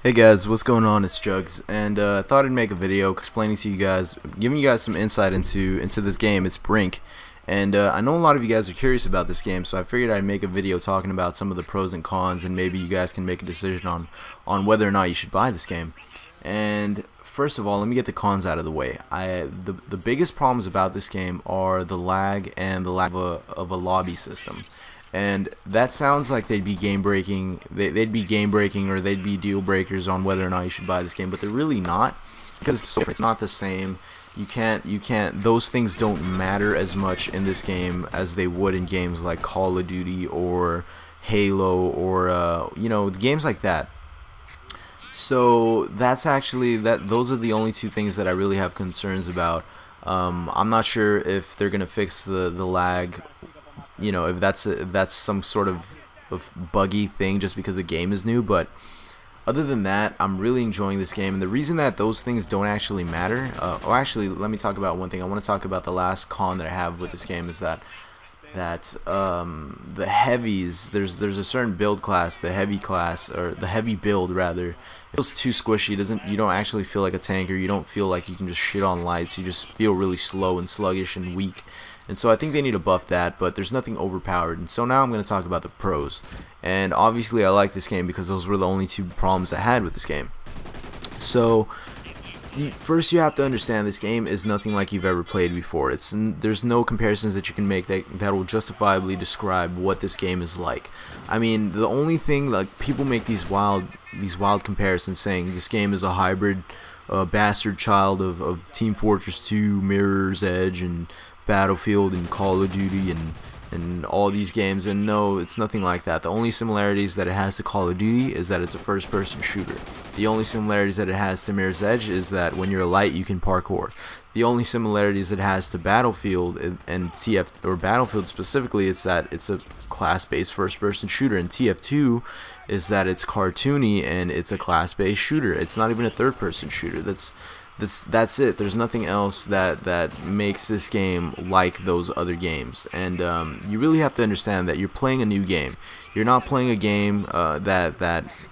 Hey guys, what's going on? It's Jugs, and I thought I'd make a video explaining to you guys, giving you guys some insight into this game. It's Brink, and I know a lot of you guys are curious about this game, so I figured I'd make a video talking about some of the pros and cons, and maybe you guys can make a decision on whether or not you should buy this game. And first of all, let me get the cons out of the way. The biggest problems about this game are the lag and the lack of a lobby system. And that sounds like they'd be game breaking. They'd be game breaking, or they'd be deal breakers on whether or not you should buy this game. But they're really not, because it's not the same. You can't. Those things don't matter as much in this game as they would in games like Call of Duty or Halo or games like that. So that's actually those are the only two things that I really have concerns about. I'm not sure if they're gonna fix the lag. If that's some sort of buggy thing just because the game is new. But other than that, I'm really enjoying this game, and the reason that those things don't actually matter, actually, let me talk about one thing. I want to talk about the last con that I have with this game is that the heavies, there's a certain build class, the heavy class, or the heavy build rather. It feels too squishy. You don't actually feel like a tanker. You don't feel like you can just shit on lights. You just feel really slow and sluggish and weak. And so I think they need to buff that, but there's nothing overpowered. And so now I'm going to talk about the pros. And obviously I like this game because those were the only two problems I had with this game. So first you have to understand this game is nothing like you've ever played before. There's no comparisons that you can make that will justifiably describe what this game is like. I mean, the only thing, like, people make these wild comparisons saying this game is a hybrid bastard child of Team Fortress 2, Mirror's Edge, and Battlefield and Call of Duty and all these games, and no, it's nothing like that. The only similarities that it has to Call of Duty is that it's a first-person shooter. The only similarities that it has to Mirror's Edge is that when you're light, you can parkour. The only similarities it has to Battlefield and TF, or Battlefield specifically, is that it's a class-based first-person shooter, and TF2 is that it's cartoony and it's a class-based shooter. It's not even a third-person shooter. That's it. There's nothing else that makes this game like those other games. And you really have to understand that you're playing a new game. You're not playing a game that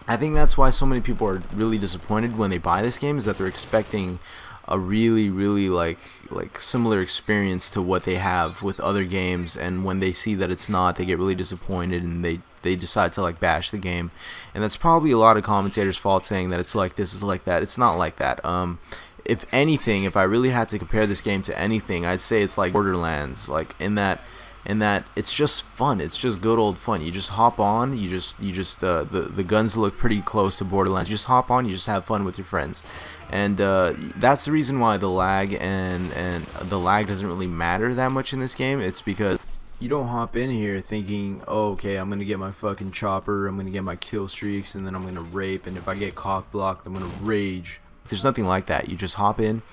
I think that's why so many people are really disappointed when they buy this game, is that they're expecting a really like similar experience to what they have with other games, and when they see that it's not, they get really disappointed and they decide to like bash the game. And that's probably a lot of commentators' fault, saying that it's like this, is like that. It's not like that. If anything, if I really had to compare this game to anything, I'd say it's like Borderlands, like in that it's just fun. It's just good old fun. You just hop on, the guns look pretty close to Borderlands. You just hop on, you just have fun with your friends. And that's the reason why the lag and the lag doesn't really matter that much in this game. It's because you don't hop in here thinking, oh, okay, I'm gonna get my fucking chopper, I'm gonna get my kill streaks, and then I'm gonna rape, and if I get cock blocked, I'm gonna rage. There's nothing like that. You just hop in.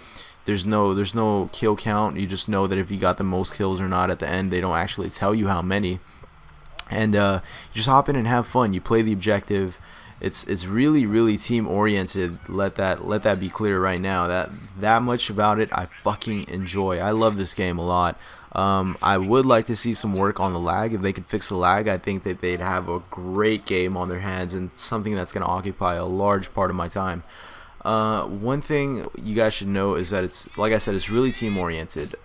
There's no kill count. You just know that if you got the most kills or not at the end. They don't actually tell you how many. And you just hop in and have fun. You play the objective. It's really team oriented. Let that be clear right now. That much about it I fucking enjoy. I love this game a lot. I would like to see some work on the lag. If they could fix the lag, I think that they'd have a great game on their hands, and something that's going to occupy a large part of my time. One thing you guys should know is that it's, like I said, it's really team oriented.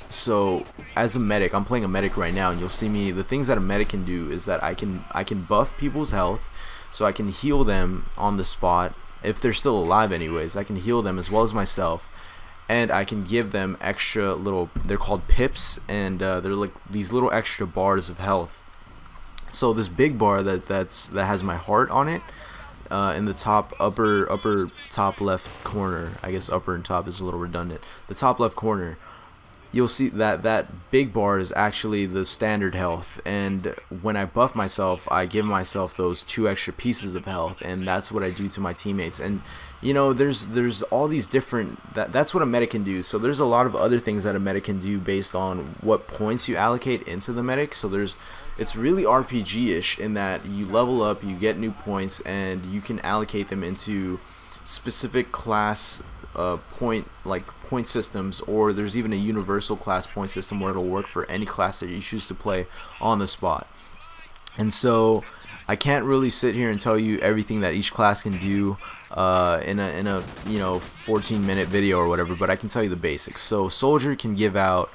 So as a medic, I'm playing a medic right now, and you'll see me, the things that a medic can do is that I can buff people's health, so I can heal them on the spot if they're still alive anyways. I can heal them as well as myself, and I can give them extra little, they're called pips, and they're like these little extra bars of health. So this big bar that has my heart on it, in the upper top left corner, I guess upper and top is a little redundant, the top left corner, you'll see that big bar is actually the standard health, and when I buff myself, I give myself those 2 extra pieces of health, and that's what I do to my teammates. And you know, there's all these different, that's what a medic can do. So there's a lot of other things that a medic can do based on what points you allocate into the medic. So it's really RPG-ish in that you level up, you get new points, and you can allocate them into specific class point systems, or there's even a universal class point system where it'll work for any class that you choose to play on the spot. And so I can't really sit here and tell you everything that each class can do in a 14-minute video or whatever, but I can tell you the basics. So soldier can give out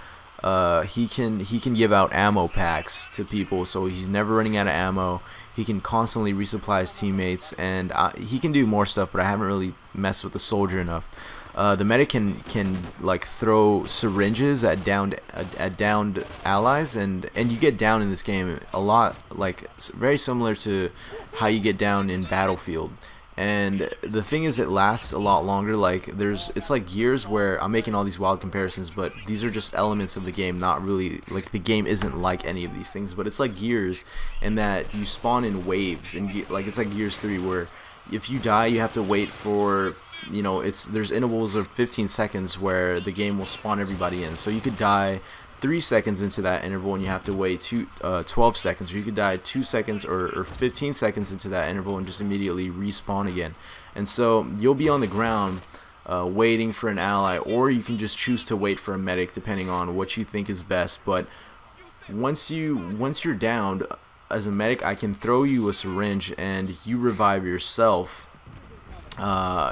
he can give out ammo packs to people, so he's never running out of ammo. He can constantly resupply his teammates, and he can do more stuff, but I haven't really messed with the soldier enough. The medic can like throw syringes at downed allies, and you get down in this game a lot, like very similar to how you get down in Battlefield. And the thing is, it lasts a lot longer. Like it's like years where I'm making all these wild comparisons, but these are just elements of the game, not really like the game isn't like any of these things, but it's like Gears in that you spawn in waves, and like it's like Gears 3 where if you die you have to wait for, you know, there's intervals of 15 seconds where the game will spawn everybody in. So you could die 3 seconds into that interval and you have to wait 12 seconds, or you could die 2 seconds or 15 seconds into that interval and just immediately respawn again. And so you'll be on the ground waiting for an ally, or you can just choose to wait for a medic depending on what you think is best. But once you're downed as a medic, I can throw you a syringe and you revive yourself.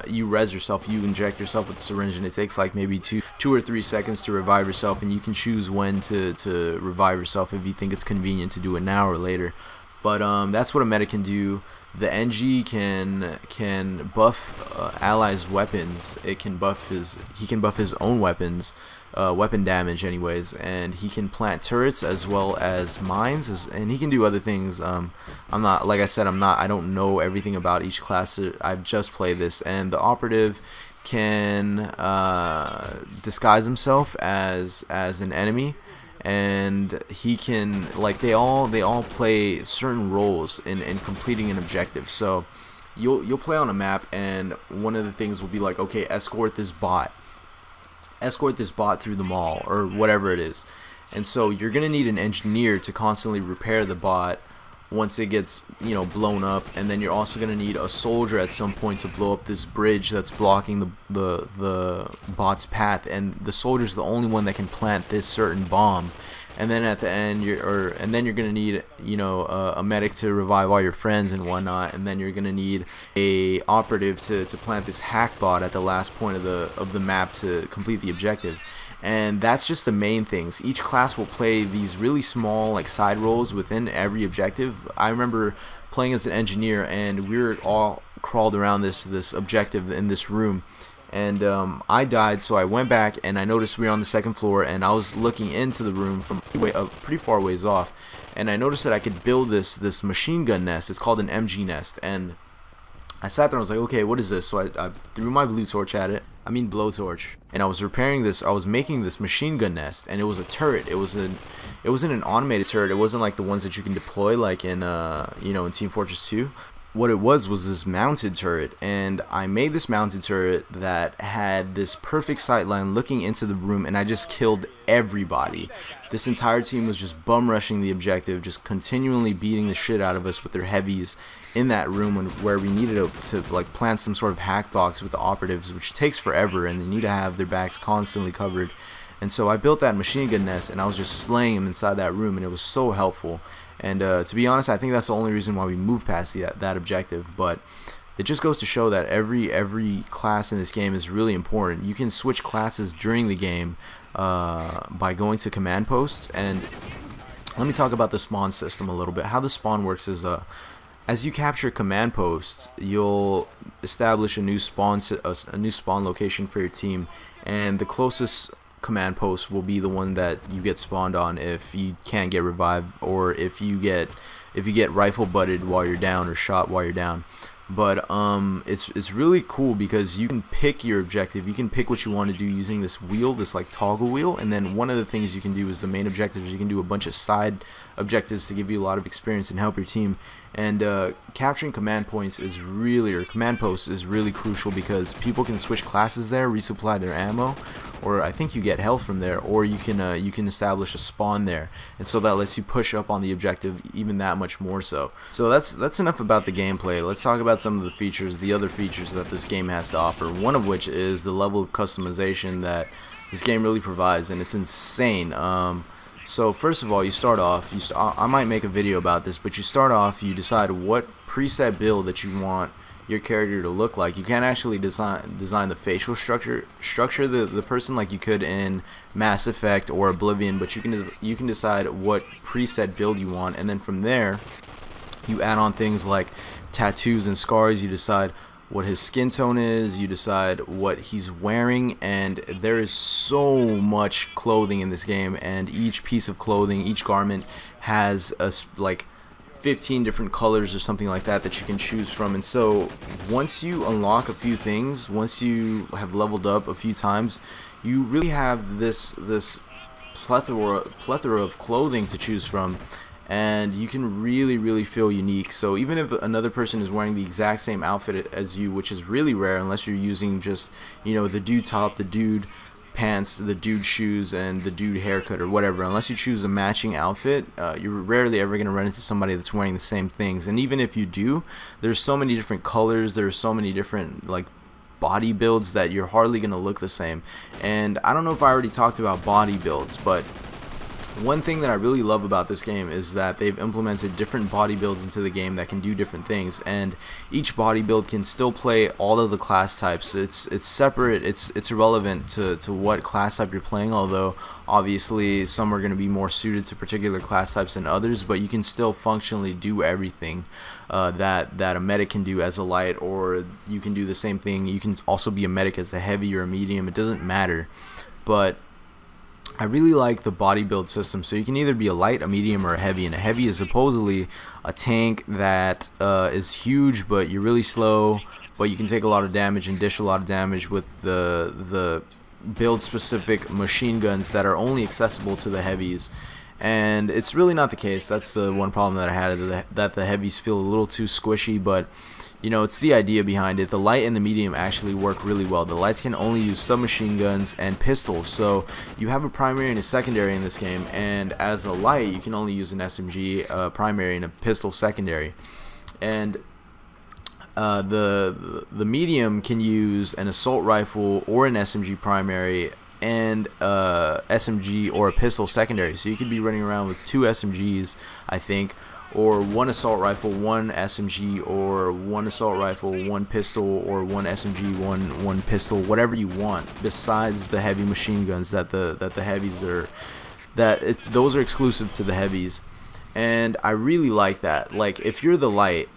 You res yourself, you inject yourself with the syringe, and it takes like maybe two or 3 seconds to revive yourself, and you can choose when to revive yourself if you think it's convenient to do it now or later. But that's what a medic can do. The NG can buff allies' weapons. He can buff his own weapons, weapon damage anyways, and he can plant turrets as well as mines, and he can do other things. I'm not, like I said, I don't know everything about each class. I've just played this. And the operative can disguise himself as an enemy, and he can, like, they all play certain roles in completing an objective. So you'll play on a map, and one of the things will be like, okay, escort this bot through the mall or whatever it is. And so you're gonna need an engineer to constantly repair the bot once it gets, you know, blown up, and then you're also gonna need a soldier at some point to blow up this bridge that's blocking the bot's path, and the soldier's the only one that can plant this certain bomb. And then at the end you're gonna need, you know, a medic to revive all your friends and whatnot, and then you're gonna need a operative to plant this hack bot at the last point of the map to complete the objective. And that's just the main things. Each class will play these really small, like, side roles within every objective. I remember playing as an engineer, and we were all crawled around this objective in this room, and I died, so I went back and I noticed we were on the second floor, and I was looking into the room from pretty far ways off, and I noticed that I could build this machine gun nest. It's called an MG nest, and I sat there and I was like, okay, what is this? So I threw my blowtorch, and I was repairing this. I was making this machine gun nest, and it was a turret. It wasn't an automated turret. It wasn't like the ones that you can deploy like in you know, in Team Fortress 2. What it was this mounted turret, and I made this mounted turret that had this perfect sight line looking into the room, and I just killed everybody. This entire team was just bum rushing the objective, just continually beating the shit out of us with their heavies in that room where we needed to like plant some sort of hack box with the operatives, which takes forever, and they need to have their backs constantly covered. And so I built that machine gun nest, and I was just slaying them inside that room, and it was so helpful. And to be honest, I think that's the only reason why we moved past that objective. But it just goes to show that every class in this game is really important. You can switch classes during the game by going to command posts. And let me talk about the spawn system a little bit. How the spawn works is as you capture command posts, you'll establish a new spawn location for your team, and the closest command post will be the one that you get spawned on if you can't get revived, or if you get rifle butted while you're down or shot while you're down. But it's really cool because you can pick your objective. You can pick what you want to do using this wheel, this like toggle wheel. And then one of the things you can do is the main objectives. You can do a bunch of side objectives to give you a lot of experience and help your team. And capturing command points is command posts is really crucial, because people can switch classes there, resupply their ammo, or I think you get health from there, or you can establish a spawn there, and so that lets you push up on the objective even that much more so. So that's enough about the gameplay. Let's talk about some of the features, the other features that this game has to offer. One of which is the level of customization that this game really provides, and it's insane. So first of all, you start off, I might make a video about this, but you start off, you decide what preset build that you want your character to look like. You can't actually design the facial structure the person like you could in Mass Effect or Oblivion, but you can decide what preset build you want, and then from there you add on things like tattoos and scars. You decide what his skin tone is, you decide what he's wearing, and there is so much clothing in this game, and each piece of clothing, each garment has like 15 different colors or something like that that you can choose from. And so once you unlock a few things, once you have leveled up a few times, you really have this plethora of clothing to choose from, and you can really feel unique. So even if another person is wearing the exact same outfit as you, which is really rare unless you're using just, you know, the dude top, the dude pants, the dude shoes, and the dude haircut or whatever, unless you choose a matching outfit, you're rarely ever going to run into somebody that's wearing the same things. And even if you do, there's so many different colors, there's so many different like body builds that you're hardly going to look the same. And I don't know if I already talked about body builds, but one thing that I really love about this game is that they've implemented different body builds into the game that can do different things, and each body build can still play all of the class types. It's separate, it's irrelevant to what class type you're playing, although obviously some are going to be more suited to particular class types than others, but you can still functionally do everything that a medic can do as a light, or you can do the same thing. You can also be a medic as a heavy or a medium, it doesn't matter. But I really like the body build system. So you can either be a light, a medium, or a heavy, and a heavy is supposedly a tank that is huge, but you're really slow, but you can take a lot of damage and dish a lot of damage with the build specific machine guns that are only accessible to the heavies. And it's really not the case. That's the one problem that I had, that the heavies feel a little too squishy, but you know, it's the idea behind it. The light and the medium actually work really well. The lights can only use submachine guns and pistols, so you have a primary and a secondary in this game, and as a light you can only use an SMG primary and a pistol secondary. And the medium can use an assault rifle or an SMG primary and SMG or a pistol secondary, so you could be running around with 2 SMGs, I think, or 1 assault rifle, 1 SMG, or 1 assault rifle, 1 pistol, or 1 SMG, one pistol, whatever you want, besides the heavy machine guns that the heavies are, those are exclusive to the heavies. And I really like that. Like, if you're the light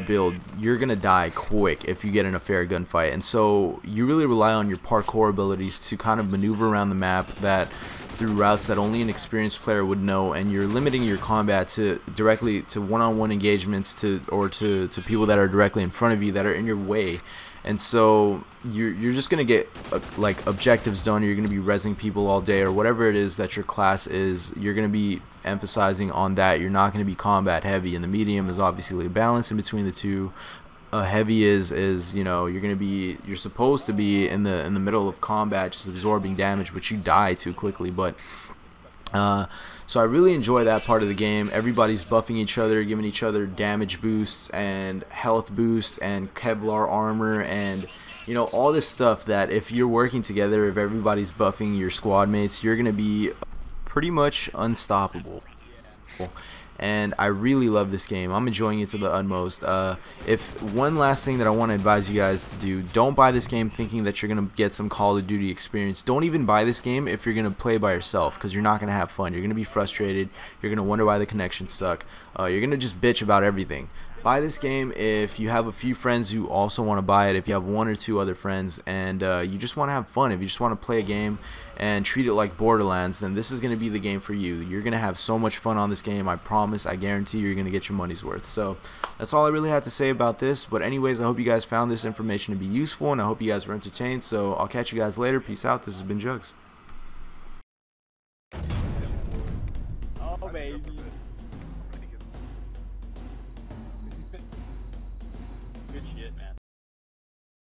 build, you're gonna die quick if you get in a fair gunfight, and so you really rely on your parkour abilities to kind of maneuver around the map through routes that only an experienced player would know, and you're limiting your combat to directly to one-on-one engagements, or to people that are directly in front of you, that are in your way. And so you're just gonna get like objectives done, or you're gonna be rezzing people all day, or whatever it is that your class is. You're gonna be emphasizing on that. You're not gonna be combat heavy, and the medium is obviously a balance in between the two. Heavy is you know, you're supposed to be in the middle of combat, just absorbing damage, but you die too quickly. But so I really enjoy that part of the game. Everybody's buffing each other, giving each other damage boosts and health boosts and Kevlar armor, and you know, all this stuff that if you're working together, if everybody's buffing your squad mates, you're gonna be pretty much unstoppable. And I really love this game. I'm enjoying it to the utmost. If one last thing that I want to advise you guys to do, don't buy this game thinking that you're gonna get some Call of Duty experience. Don't even buy this game if you're gonna play by yourself, because you're not gonna have fun. You're gonna be frustrated. You're gonna wonder why the connections suck. You're gonna just bitch about everything. Buy this game if you have a few friends who also want to buy it, if you have 1 or 2 other friends, and you just want to have fun, if you just want to play a game and treat it like Borderlands, then this is going to be the game for you. You're going to have so much fun on this game. I promise, I guarantee you're going to get your money's worth. So that's all I really had to say about this. But anyways, I hope you guys found this information to be useful, and I hope you guys were entertained. So I'll catch you guys later. Peace out. This has been Jugs. Oh, baby. Good shit, man.